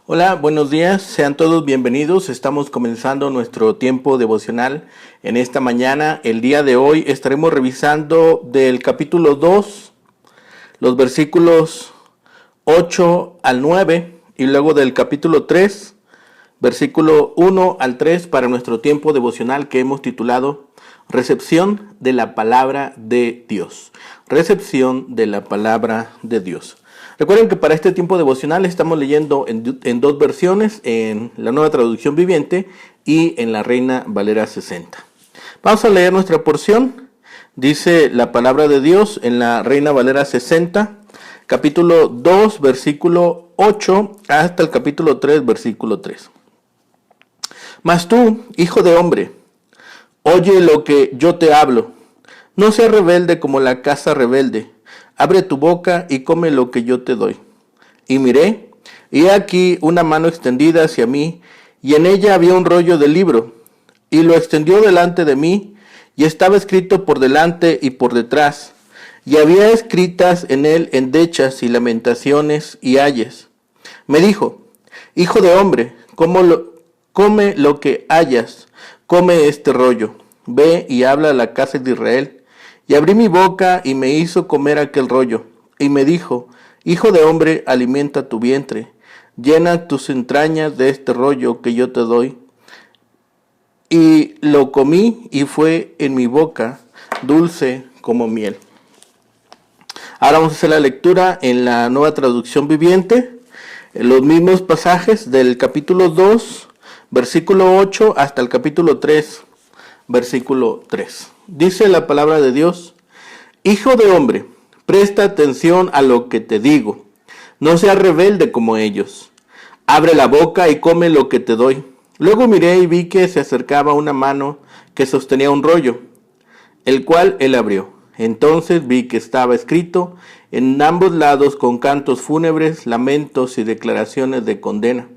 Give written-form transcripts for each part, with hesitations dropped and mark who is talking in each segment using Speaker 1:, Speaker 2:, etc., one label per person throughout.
Speaker 1: Hola, buenos días, sean todos bienvenidos. Estamos comenzando nuestro tiempo devocional en esta mañana. El día de hoy estaremos revisando del capítulo 2, los versículos 8 al 9 y luego del capítulo 3, versículo 1 al 3 para nuestro tiempo devocional que hemos titulado Recepción de la Palabra de Dios. Recepción de la Palabra de Dios. Recuerden que para este tiempo devocional estamos leyendo en dos versiones, en la Nueva Traducción Viviente y en la Reina Valera 60. Vamos a leer nuestra porción. Dice la palabra de Dios en la Reina Valera 60, capítulo 2, versículo 8 hasta el capítulo 3, versículo 3. Mas tú, hijo de hombre, oye lo que yo te hablo. No seas rebelde como la casa rebelde. Abre tu boca y come lo que yo te doy. Y miré, y aquí una mano extendida hacia mí, y en ella había un rollo de libro. Y lo extendió delante de mí, y estaba escrito por delante y por detrás. Y había escritas en él endechas y lamentaciones y ayes. Me dijo, hijo de hombre, come lo que hayas, come este rollo. Ve y habla a la casa de Israel. Y abrí mi boca y me hizo comer aquel rollo. Y me dijo, hijo de hombre, alimenta tu vientre, llena tus entrañas de este rollo que yo te doy. Y lo comí y fue en mi boca dulce como miel. Ahora vamos a hacer la lectura en la Nueva Traducción Viviente. Los mismos pasajes del capítulo 2, versículo 8 hasta el capítulo 3, versículo 3. Dice la palabra de Dios, hijo de hombre, presta atención a lo que te digo. No seas rebelde como ellos. Abre la boca y come lo que te doy. Luego miré y vi que se acercaba una mano que sostenía un rollo, el cual él abrió. Entonces vi que estaba escrito en ambos lados con cantos fúnebres, lamentos y declaraciones de condena.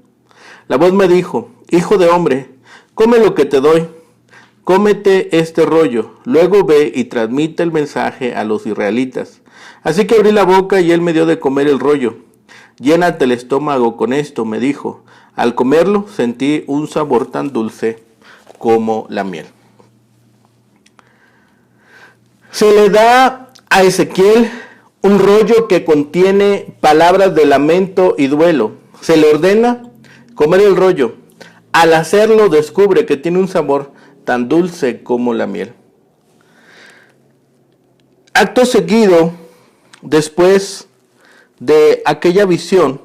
Speaker 1: La voz me dijo, hijo de hombre, come lo que te doy. Cómete este rollo, luego ve y transmite el mensaje a los israelitas. Así que abrí la boca y él me dio de comer el rollo. Llénate el estómago con esto, me dijo. Al comerlo sentí un sabor tan dulce como la miel. Se le da a Ezequiel un rollo que contiene palabras de lamento y duelo. Se le ordena comer el rollo. Al hacerlo descubre que tiene un sabor tan dulce como la miel. Acto seguido, después de aquella visión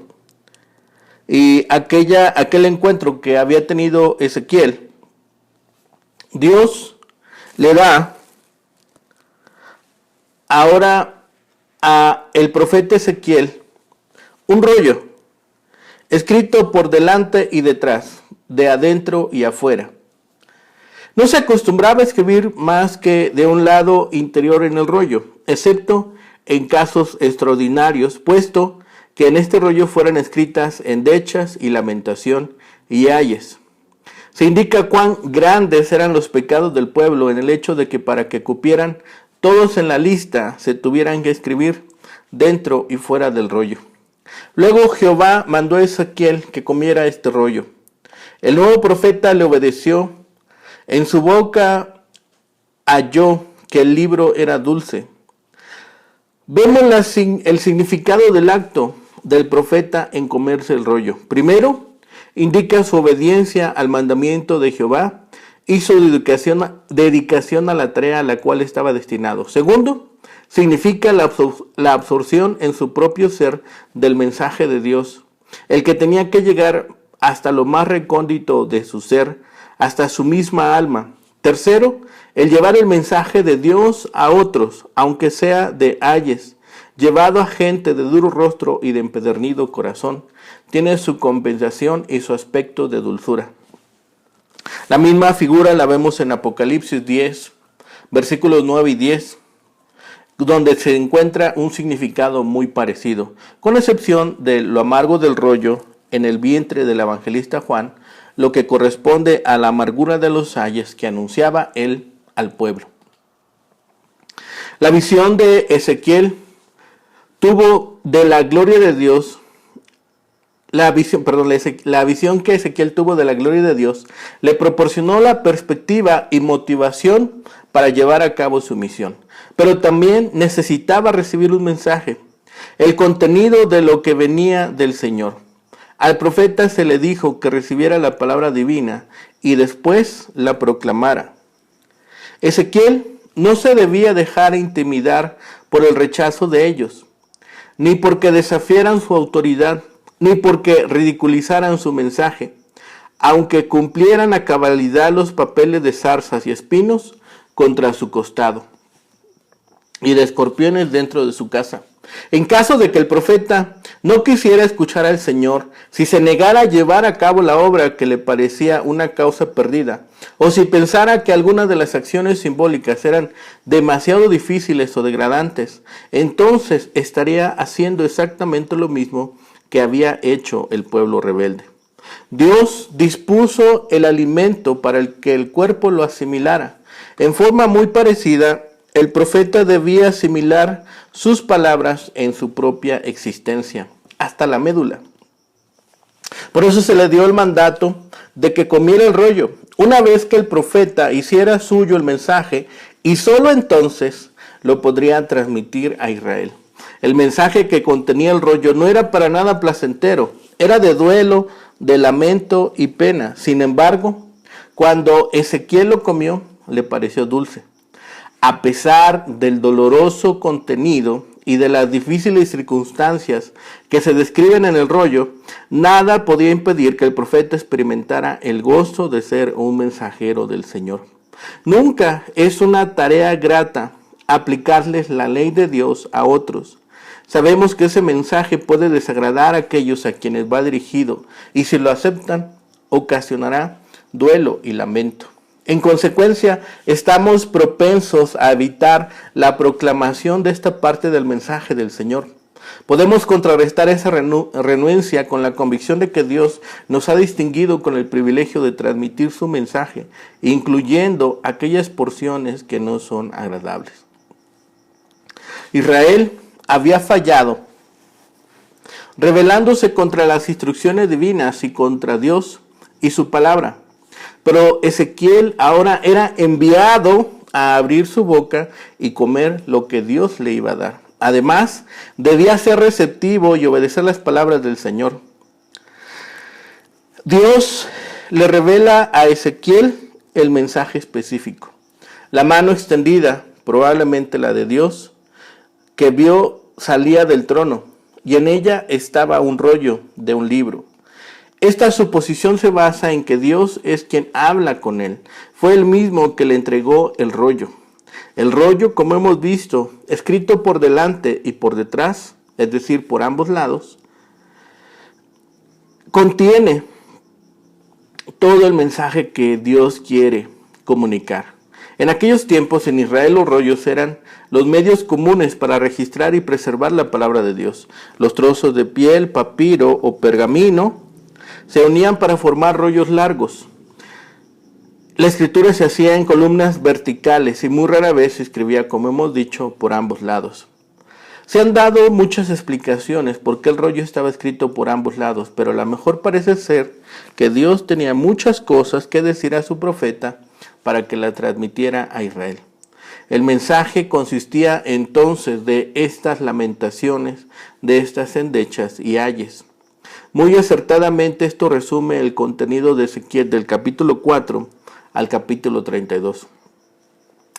Speaker 1: y aquel encuentro que había tenido Ezequiel, Dios le da ahora a el profeta Ezequiel un rollo escrito por delante y detrás, de adentro y afuera. No se acostumbraba a escribir más que de un lado interior en el rollo, excepto en casos extraordinarios, puesto que en este rollo fueran escritas endechas y lamentación y ayes. Se indica cuán grandes eran los pecados del pueblo en el hecho de que para que cupieran todos en la lista se tuvieran que escribir dentro y fuera del rollo. Luego Jehová mandó a Ezequiel que comiera este rollo. El nuevo profeta le obedeció. En su boca halló que el libro era dulce. Vemos el significado del acto del profeta en comerse el rollo. Primero, indica su obediencia al mandamiento de Jehová y su dedicación a la tarea a la cual estaba destinado. Segundo, significa la absorción en su propio ser del mensaje de Dios, el que tenía que llegar hasta lo más recóndito de su ser, hasta su misma alma. Tercero, el llevar el mensaje de Dios a otros, aunque sea de ayes, llevado a gente de duro rostro y de empedernido corazón, tiene su compensación y su aspecto de dulzura. La misma figura la vemos en Apocalipsis 10, versículos 9 y 10, donde se encuentra un significado muy parecido, con excepción de lo amargo del rollo en el vientre del evangelista Juan, lo que corresponde a la amargura de los ayes que anunciaba él al pueblo. La visión de Ezequiel tuvo de la gloria de Dios la visión que Ezequiel tuvo de la gloria de Dios le proporcionó la perspectiva y motivación para llevar a cabo su misión. Pero también necesitaba recibir un mensaje, el contenido de lo que venía del Señor. Al profeta se le dijo que recibiera la palabra divina y después la proclamara. Ezequiel no se debía dejar intimidar por el rechazo de ellos, ni porque desafiaran su autoridad, ni porque ridiculizaran su mensaje, aunque cumplieran a cabalidad los papeles de zarzas y espinos contra su costado, y de escorpiones dentro de su casa. En caso de que el profeta no quisiera escuchar al Señor, si se negara a llevar a cabo la obra que le parecía una causa perdida, o si pensara que algunas de las acciones simbólicas eran demasiado difíciles o degradantes, entonces estaría haciendo exactamente lo mismo que había hecho el pueblo rebelde. Dios dispuso el alimento para que el cuerpo lo asimilara. En forma muy parecida, el profeta debía asimilar sus palabras en su propia existencia, hasta la médula. Por eso se le dio el mandato de que comiera el rollo, una vez que el profeta hiciera suyo el mensaje, y solo entonces lo podría transmitir a Israel. El mensaje que contenía el rollo no era para nada placentero, era de duelo, de lamento y pena. Sin embargo, cuando Ezequiel lo comió, le pareció dulce. A pesar del doloroso contenido y de las difíciles circunstancias que se describen en el rollo, nada podía impedir que el profeta experimentara el gozo de ser un mensajero del Señor. Nunca es una tarea grata aplicarles la ley de Dios a otros. Sabemos que ese mensaje puede desagradar a aquellos a quienes va dirigido, y si lo aceptan, ocasionará duelo y lamento. En consecuencia, estamos propensos a evitar la proclamación de esta parte del mensaje del Señor. Podemos contrarrestar esa renuencia con la convicción de que Dios nos ha distinguido con el privilegio de transmitir su mensaje, incluyendo aquellas porciones que no son agradables. Israel había fallado, rebelándose contra las instrucciones divinas y contra Dios y su palabra. Pero Ezequiel ahora era enviado a abrir su boca y comer lo que Dios le iba a dar. Además, debía ser receptivo y obedecer las palabras del Señor. Dios le revela a Ezequiel el mensaje específico. La mano extendida, probablemente la de Dios, que vio salía del trono, y en ella estaba un rollo de un libro. Esta suposición se basa en que Dios es quien habla con él. Fue él mismo que le entregó el rollo. El rollo, como hemos visto, escrito por delante y por detrás, es decir, por ambos lados, contiene todo el mensaje que Dios quiere comunicar. En aquellos tiempos en Israel los rollos eran los medios comunes para registrar y preservar la palabra de Dios. Los trozos de piel, papiro o pergamino se unían para formar rollos largos. La escritura se hacía en columnas verticales y muy rara vez se escribía, como hemos dicho, por ambos lados. Se han dado muchas explicaciones por qué el rollo estaba escrito por ambos lados, pero la mejor parece ser que Dios tenía muchas cosas que decir a su profeta para que la transmitiera a Israel. El mensaje consistía entonces de estas lamentaciones, de estas endechas y ayes. Muy acertadamente esto resume el contenido de Ezequiel del capítulo 4 al capítulo 32.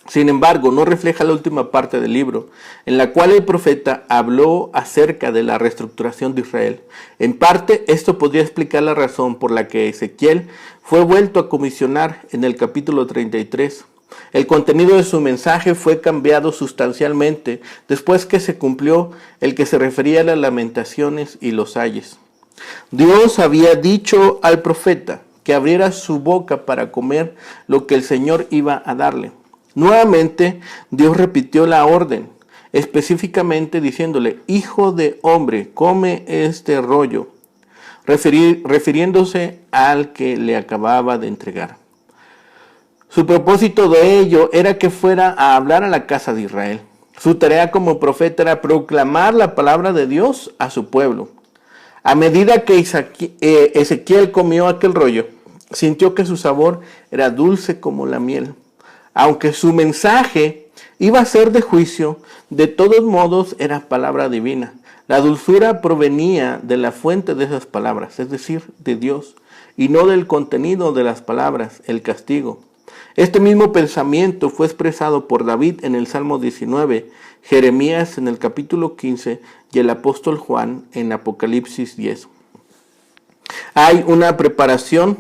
Speaker 1: Sin embargo, no refleja la última parte del libro, en la cual el profeta habló acerca de la reestructuración de Israel. En parte, esto podría explicar la razón por la que Ezequiel fue vuelto a comisionar en el capítulo 33. El contenido de su mensaje fue cambiado sustancialmente después que se cumplió el que se refería a las lamentaciones y los ayes. Dios había dicho al profeta que abriera su boca para comer lo que el Señor iba a darle. Nuevamente, Dios repitió la orden, específicamente diciéndole: hijo de hombre, come este rollo, refiriéndose al que le acababa de entregar. Su propósito de ello era que fuera a hablar a la casa de Israel. Su tarea como profeta era proclamar la palabra de Dios a su pueblo. A medida que Ezequiel comió aquel rollo, sintió que su sabor era dulce como la miel. Aunque su mensaje iba a ser de juicio, de todos modos era palabra divina. La dulzura provenía de la fuente de esas palabras, es decir, de Dios, y no del contenido de las palabras, el castigo. Este mismo pensamiento fue expresado por David en el Salmo 19, Jeremías en el capítulo 15 y el apóstol Juan en Apocalipsis 10. Hay una preparación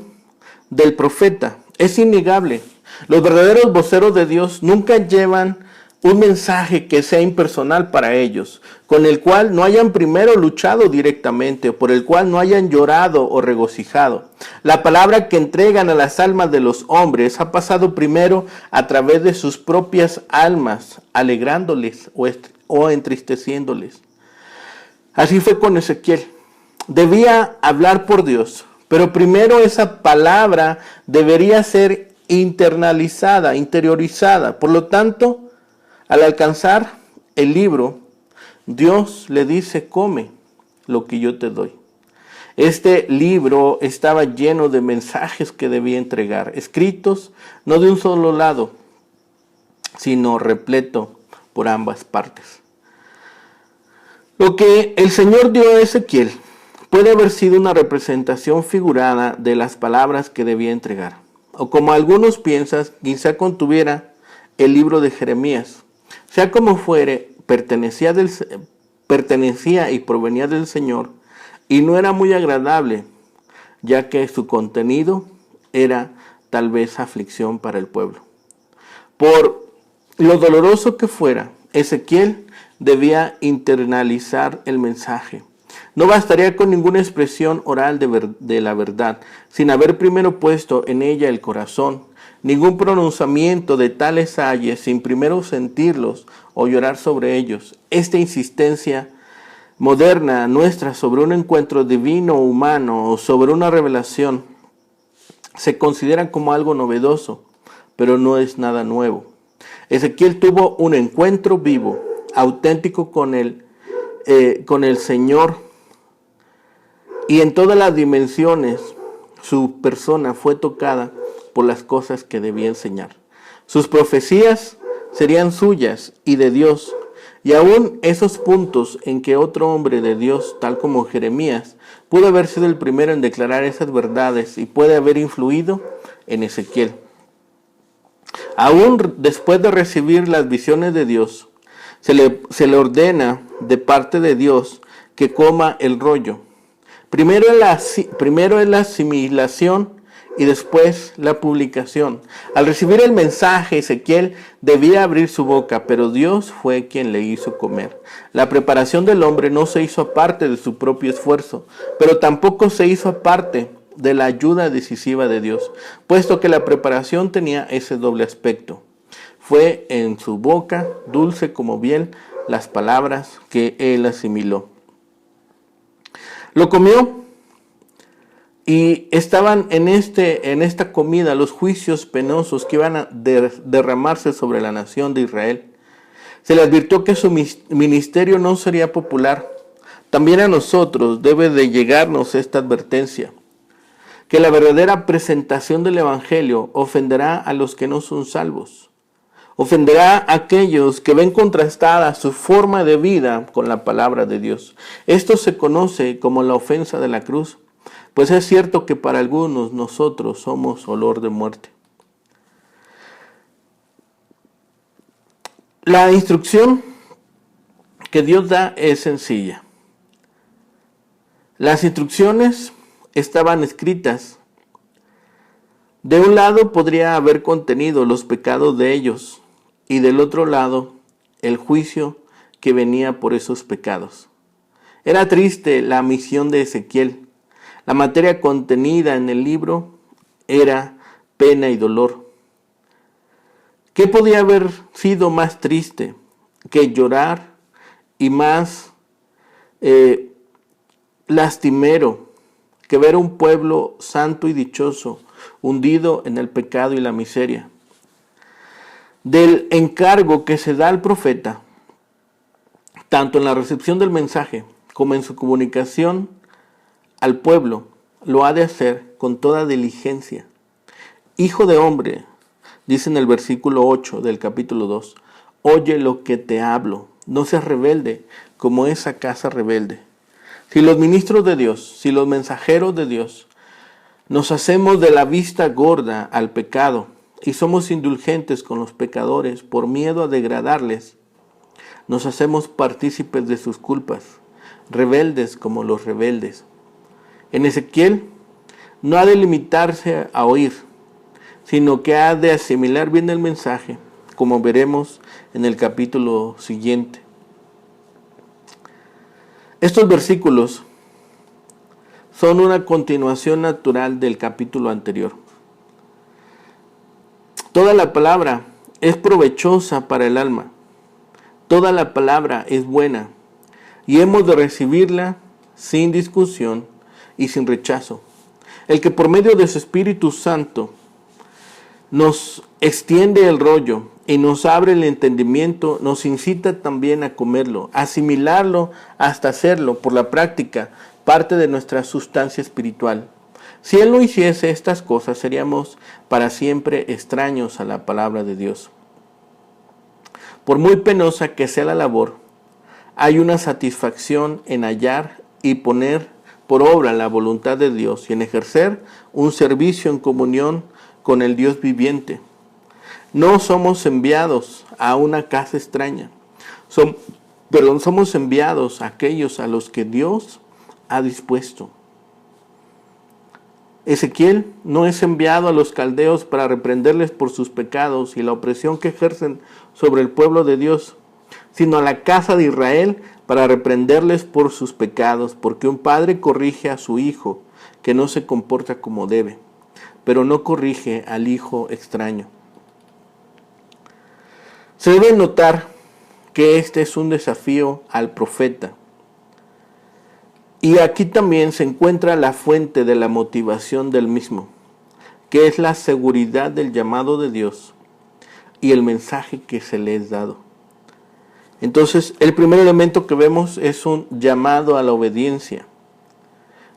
Speaker 1: del profeta, es innegable. Los verdaderos voceros de Dios nunca llevan un mensaje que sea impersonal para ellos, con el cual no hayan primero luchado directamente, o por el cual no hayan llorado o regocijado. La palabra que entregan a las almas de los hombres ha pasado primero a través de sus propias almas, alegrándoles o entristeciéndoles. Así fue con Ezequiel. Debía hablar por Dios, pero primero esa palabra debería ser internalizada, interiorizada. Por lo tanto, al alcanzar el libro, Dios le dice: come lo que yo te doy. Este libro estaba lleno de mensajes que debía entregar, escritos no de un solo lado, sino repleto por ambas partes. Lo que el Señor dio a Ezequiel puede haber sido una representación figurada de las palabras que debía entregar. O como algunos piensan, quizá contuviera el libro de Jeremías. Sea como fuere, pertenecía y provenía del Señor, y no era muy agradable, ya que su contenido era tal vez aflicción para el pueblo. Por lo doloroso que fuera, Ezequiel debía internalizar el mensaje. No bastaría con ninguna expresión oral de la verdad, sin haber primero puesto en ella el corazón. Ningún pronunciamiento de tales ayes sin primero sentirlos o llorar sobre ellos. Esta insistencia moderna nuestra sobre un encuentro divino o humano o sobre una revelación se considera como algo novedoso, pero no es nada nuevo. Ezequiel tuvo un encuentro vivo, auténtico con el Señor, y en todas las dimensiones su persona fue tocada por las cosas que debía enseñar. Sus profecías serían suyas y de Dios, y aún esos puntos en que otro hombre de Dios, tal como Jeremías, pudo haber sido el primero en declarar esas verdades y puede haber influido en Ezequiel. Aún después de recibir las visiones de Dios, se le ordena de parte de Dios que coma el rollo. Primero es la asimilación y después la publicación. Al recibir el mensaje, Ezequiel debía abrir su boca, pero Dios fue quien le hizo comer. La preparación del hombre no se hizo aparte de su propio esfuerzo, pero tampoco se hizo aparte de la ayuda decisiva de Dios, puesto que la preparación tenía ese doble aspecto. Fue en su boca, dulce como miel, las palabras que él asimiló. Lo comió. Y estaban en esta comida los juicios penosos que iban a derramarse sobre la nación de Israel. Se le advirtió que su ministerio no sería popular. También a nosotros debe de llegarnos esta advertencia, que la verdadera presentación del Evangelio ofenderá a los que no son salvos. Ofenderá a aquellos que ven contrastada su forma de vida con la palabra de Dios. Esto se conoce como la ofensa de la cruz. Pues es cierto que para algunos nosotros somos olor de muerte. La instrucción que Dios da es sencilla. Las instrucciones estaban escritas. De un lado podría haber contenido los pecados de ellos y del otro lado el juicio que venía por esos pecados. Era triste la misión de Ezequiel. La materia contenida en el libro era pena y dolor. ¿Qué podía haber sido más triste que llorar y más lastimero que ver a un pueblo santo y dichoso hundido en el pecado y la miseria? Del encargo que se da al profeta, tanto en la recepción del mensaje como en su comunicación, al pueblo, lo ha de hacer con toda diligencia. Hijo de hombre, dice en el versículo 8 del capítulo 2, oye lo que te hablo, no seas rebelde como esa casa rebelde. Si los ministros de Dios, si los mensajeros de Dios, nos hacemos de la vista gorda al pecado y somos indulgentes con los pecadores por miedo a degradarles, nos hacemos partícipes de sus culpas, rebeldes como los rebeldes. En Ezequiel no ha de limitarse a oír, sino que ha de asimilar bien el mensaje, como veremos en el capítulo siguiente. Estos versículos son una continuación natural del capítulo anterior. Toda la palabra es provechosa para el alma. Toda la palabra es buena y hemos de recibirla sin discusión y sin rechazo. El que por medio de su Espíritu Santo nos extiende el rollo y nos abre el entendimiento, nos incita también a comerlo, a asimilarlo hasta hacerlo por la práctica, parte de nuestra sustancia espiritual. Si Él no hiciese estas cosas, seríamos para siempre extraños a la palabra de Dios. Por muy penosa que sea la labor, hay una satisfacción en hallar y poner por obra la voluntad de Dios y en ejercer un servicio en comunión con el Dios viviente. No somos enviados a una casa extraña, somos enviados a aquellos a los que Dios ha dispuesto. Ezequiel no es enviado a los caldeos para reprenderles por sus pecados y la opresión que ejercen sobre el pueblo de Dios, sino a la casa de Israel para reprenderles por sus pecados, porque un padre corrige a su hijo que no se comporta como debe, pero no corrige al hijo extraño. Se debe notar que este es un desafío al profeta. Y aquí también se encuentra la fuente de la motivación del mismo, que es la seguridad del llamado de Dios y el mensaje que se le es dado. Entonces, el primer elemento que vemos es un llamado a la obediencia.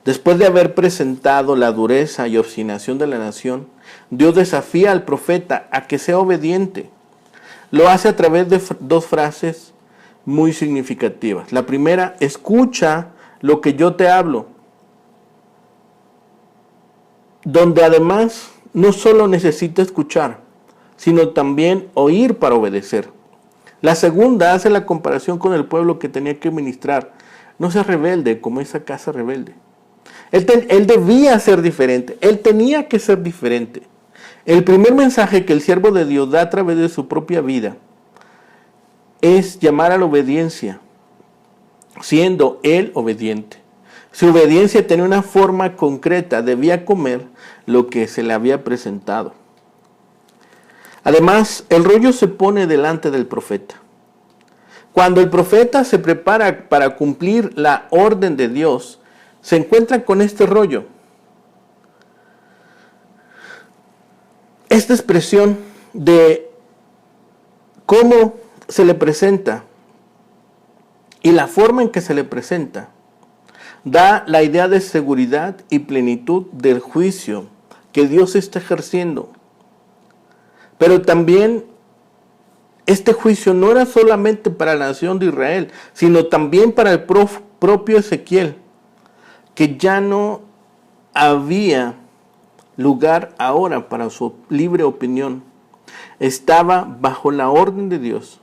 Speaker 1: Después de haber presentado la dureza y obstinación de la nación, Dios desafía al profeta a que sea obediente. Lo hace a través de dos frases muy significativas. La primera, escucha lo que yo te hablo, donde además no solo necesita escuchar, sino también oír para obedecer. La segunda hace la comparación con el pueblo que tenía que ministrar. No seas rebelde como esa casa rebelde. Él debía ser diferente, él tenía que ser diferente. El primer mensaje que el siervo de Dios da a través de su propia vida es llamar a la obediencia, siendo él obediente. Su obediencia tenía una forma concreta, debía comer lo que se le había presentado. Además, el rollo se pone delante del profeta. Cuando el profeta se prepara para cumplir la orden de Dios, se encuentra con este rollo. Esta expresión de cómo se le presenta y la forma en que se le presenta da la idea de seguridad y plenitud del juicio que Dios está ejerciendo. Pero también este juicio no era solamente para la nación de Israel, sino también para el propio Ezequiel, que ya no había lugar ahora para su libre opinión. Estaba bajo la orden de Dios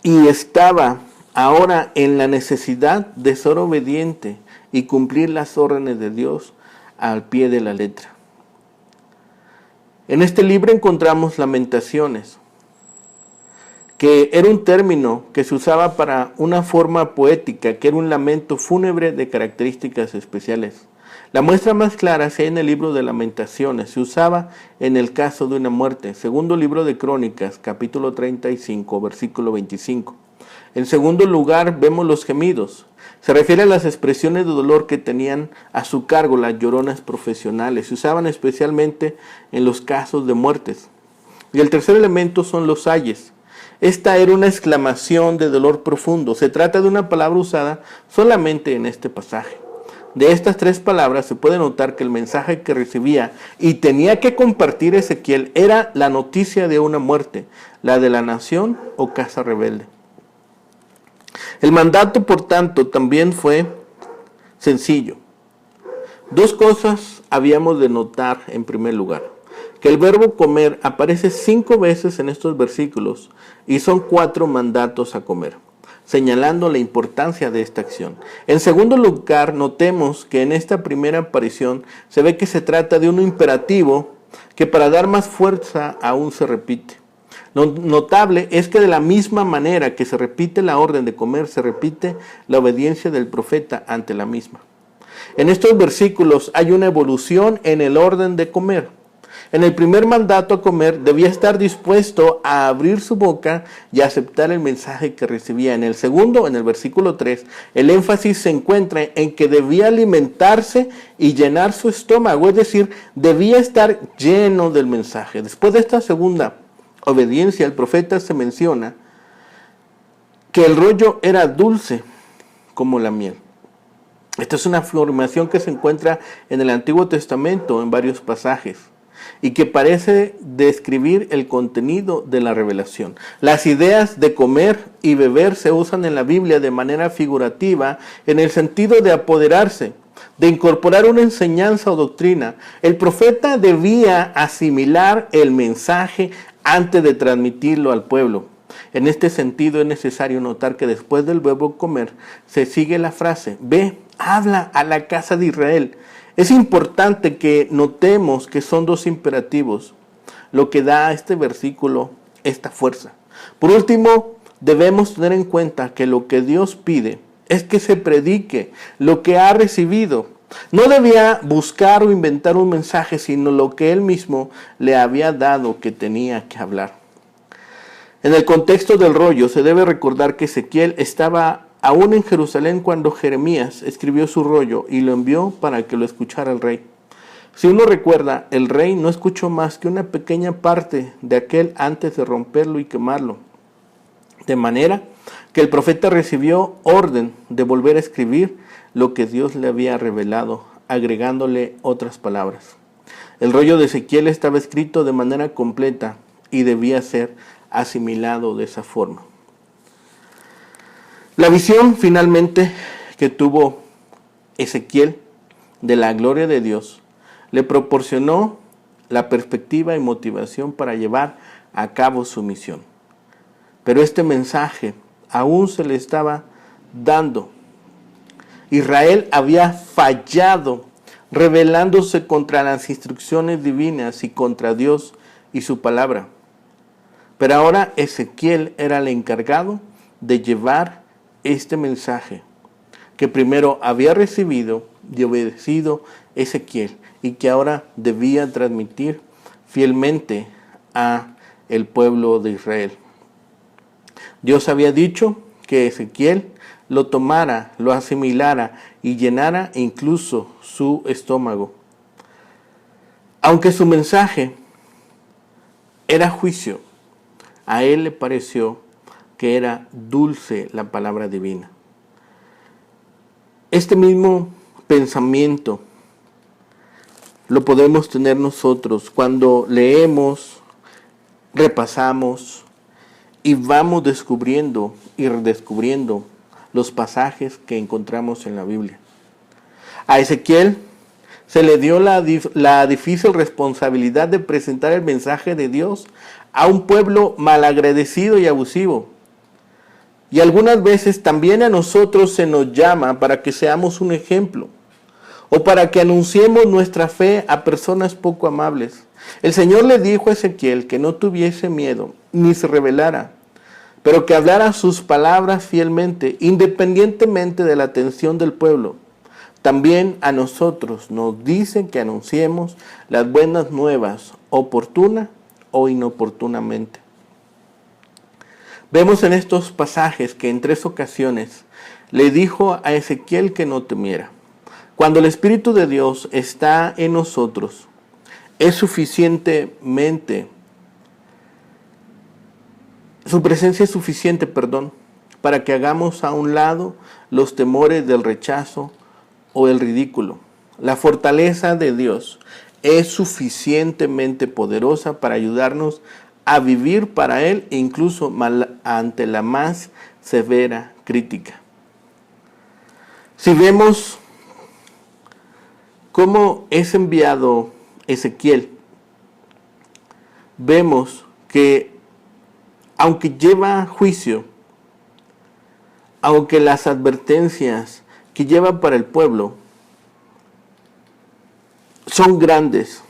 Speaker 1: y estaba ahora en la necesidad de ser obediente y cumplir las órdenes de Dios al pie de la letra. En este libro encontramos Lamentaciones, que era un término que se usaba para una forma poética, que era un lamento fúnebre de características especiales. La muestra más clara se hay en el libro de Lamentaciones, se usaba en el caso de una muerte. Segundo libro de Crónicas, capítulo 35, versículo 25. En segundo lugar, vemos los gemidos. Se refiere a las expresiones de dolor que tenían a su cargo las lloronas profesionales. Se usaban especialmente en los casos de muertes. Y el tercer elemento son los ayes. Esta era una exclamación de dolor profundo. Se trata de una palabra usada solamente en este pasaje. De estas tres palabras se puede notar que el mensaje que recibía y tenía que compartir Ezequiel era la noticia de una muerte, la de la nación o casa rebelde. El mandato, por tanto, también fue sencillo. Dos cosas habíamos de notar en primer lugar. Que el verbo comer aparece 5 veces en estos versículos y son 4 mandatos a comer, señalando la importancia de esta acción. En segundo lugar, notemos que en esta primera aparición se ve que se trata de un imperativo que para dar más fuerza aún se repite. Lo notable es que de la misma manera que se repite la orden de comer, se repite la obediencia del profeta ante la misma. En estos versículos hay una evolución en el orden de comer. En el primer mandato a comer debía estar dispuesto a abrir su boca y aceptar el mensaje que recibía. En el segundo, en el versículo 3, el énfasis se encuentra en que debía alimentarse y llenar su estómago, es decir, debía estar lleno del mensaje. Después de esta segunda obediencia, el profeta se menciona que el rollo era dulce como la miel. Esta es una afirmación que se encuentra en el Antiguo Testamento en varios pasajes y que parece describir el contenido de la revelación. Las ideas de comer y beber se usan en la Biblia de manera figurativa en el sentido de apoderarse, de incorporar una enseñanza o doctrina. El profeta debía asimilar el mensaje antes de transmitirlo al pueblo. En este sentido es necesario notar que después del verbo comer se sigue la frase: ve, habla a la casa de Israel. Es importante que notemos que son 2 imperativos, lo que da a este versículo esta fuerza. Por último, debemos tener en cuenta que lo que Dios pide es que se predique lo que ha recibido. No debía buscar o inventar un mensaje, sino lo que Él mismo le había dado que tenía que hablar. En el contexto del rollo, se debe recordar que Ezequiel estaba aún en Jerusalén cuando Jeremías escribió su rollo y lo envió para que lo escuchara el rey. Si uno recuerda, el rey no escuchó más que una pequeña parte de aquel antes de romperlo y quemarlo. De manera que el profeta recibió orden de volver a escribir lo que Dios le había revelado, agregándole otras palabras. El rollo de Ezequiel estaba escrito de manera completa y debía ser asimilado de esa forma. La visión finalmente que tuvo Ezequiel de la gloria de Dios le proporcionó la perspectiva y motivación para llevar a cabo su misión. Pero este mensaje aún se le estaba dando. Israel había fallado, rebelándose contra las instrucciones divinas y contra Dios y su palabra. Pero ahora Ezequiel era el encargado de llevar este mensaje que primero había recibido y obedecido Ezequiel y que ahora debía transmitir fielmente a el pueblo de Israel. Dios había dicho que Ezequiel lo tomara, lo asimilara y llenara incluso su estómago. Aunque su mensaje era juicio, a él le pareció que era dulce la palabra divina. Este mismo pensamiento lo podemos tener nosotros cuando leemos, repasamos y vamos descubriendo y redescubriendo los pasajes que encontramos en la Biblia. A Ezequiel se le dio la difícil responsabilidad de presentar el mensaje de Dios a un pueblo malagradecido y abusivo. Y algunas veces también a nosotros se nos llama para que seamos un ejemplo o para que anunciemos nuestra fe a personas poco amables. El Señor le dijo a Ezequiel que no tuviese miedo ni se rebelara, pero que hablara sus palabras fielmente, independientemente de la atención del pueblo. También a nosotros nos dice que anunciemos las buenas nuevas, oportuna o inoportunamente. Vemos en estos pasajes que en 3 ocasiones le dijo a Ezequiel que no temiera. Cuando el Espíritu de Dios está en nosotros, su presencia es suficiente, para que hagamos a un lado los temores del rechazo o el ridículo. La fortaleza de Dios es suficientemente poderosa para ayudarnos a vivir para Él e incluso ante la más severa crítica. Si vemos cómo es enviado Ezequiel, vemos que aunque lleva juicio, aunque las advertencias que lleva para el pueblo son grandes,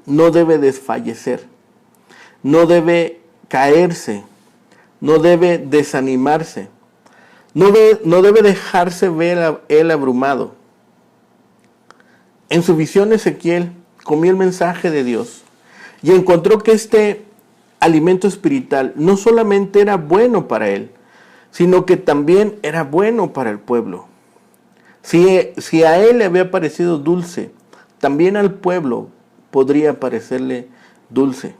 Speaker 1: no debe desfallecer, no debe caerse, no debe desanimarse, no debe dejarse ver él abrumado. En su visión Ezequiel comió el mensaje de Dios y encontró que este alimento espiritual no solamente era bueno para él, sino que también era bueno para el pueblo. Si a él le había parecido dulce, también al pueblo podría parecerle dulce.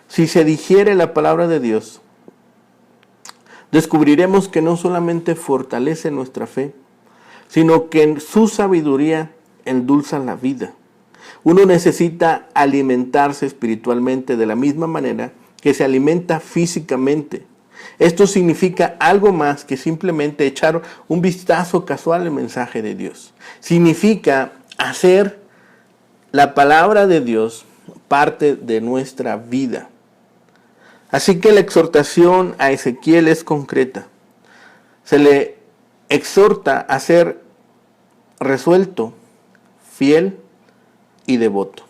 Speaker 1: Si se digiere la palabra de Dios, descubriremos que no solamente fortalece nuestra fe, sino que en su sabiduría endulza la vida. Uno necesita alimentarse espiritualmente de la misma manera que se alimenta físicamente. Esto significa algo más que simplemente echar un vistazo casual al mensaje de Dios. Significa hacer la palabra de Dios parte de nuestra vida. Así que la exhortación a Ezequiel es concreta. Se le exhorta a ser resuelto, fiel y devoto.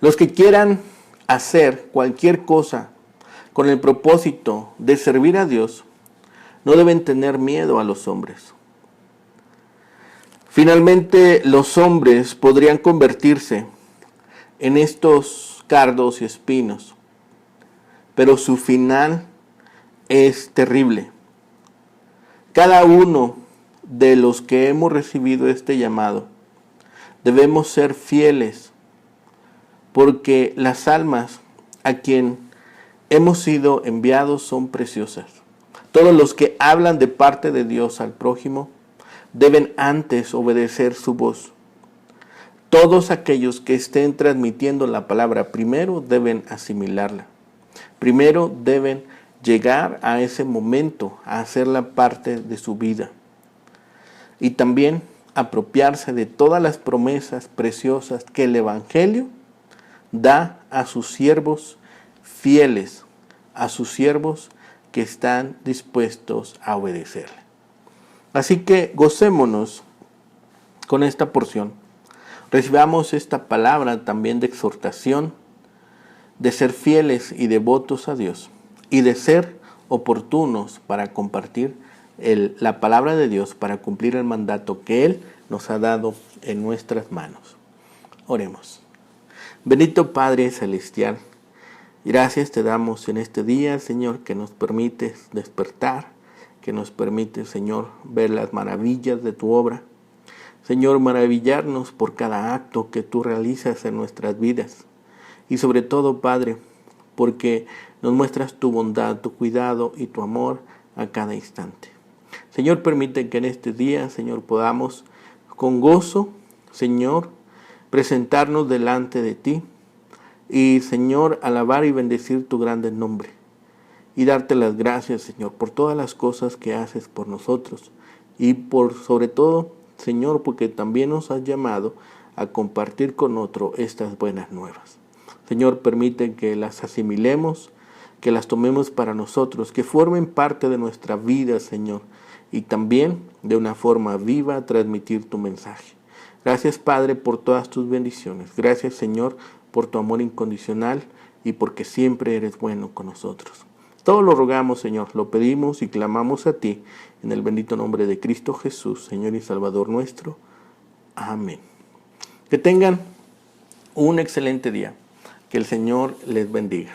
Speaker 1: Los que quieran hacer cualquier cosa con el propósito de servir a Dios, no deben tener miedo a los hombres. Finalmente, los hombres podrían convertirse en estos cardos y espinos, pero su final es terrible. Cada uno de los que hemos recibido este llamado, debemos ser fieles, porque las almas a quien hemos sido enviados son preciosas. Todos los que hablan de parte de Dios al prójimo deben antes obedecer su voz. Todos aquellos que estén transmitiendo la palabra primero deben asimilarla. Primero deben llegar a ese momento, a hacerla parte de su vida. Y también apropiarse de todas las promesas preciosas que el Evangelio da a sus siervos fieles, a sus siervos que están dispuestos a obedecerle. Así que gocémonos con esta porción. Recibamos esta palabra también de exhortación, de ser fieles y devotos a Dios y de ser oportunos para compartir la palabra de Dios, para cumplir el mandato que Él nos ha dado en nuestras manos. Oremos. Bendito Padre Celestial, gracias te damos en este día, Señor, que nos permites despertar, que nos permites, Señor, ver las maravillas de tu obra. Señor, maravillarnos por cada acto que tú realizas en nuestras vidas. Y sobre todo, Padre, porque nos muestras tu bondad, tu cuidado y tu amor a cada instante. Señor, permite que en este día, Señor, podamos con gozo, Señor, presentarnos delante de ti y, Señor, alabar y bendecir tu grande nombre y darte las gracias, Señor, por todas las cosas que haces por nosotros y por sobre todo, Señor, porque también nos has llamado a compartir con otro estas buenas nuevas. Señor, permite que las asimilemos, que las tomemos para nosotros, que formen parte de nuestra vida, Señor, y también de una forma viva transmitir tu mensaje. Gracias, Padre, por todas tus bendiciones. Gracias, Señor, por tu amor incondicional y porque siempre eres bueno con nosotros. Todo lo rogamos, Señor, lo pedimos y clamamos a ti en el bendito nombre de Cristo Jesús, Señor y Salvador nuestro. Amén. Que tengan un excelente día. Que el Señor les bendiga.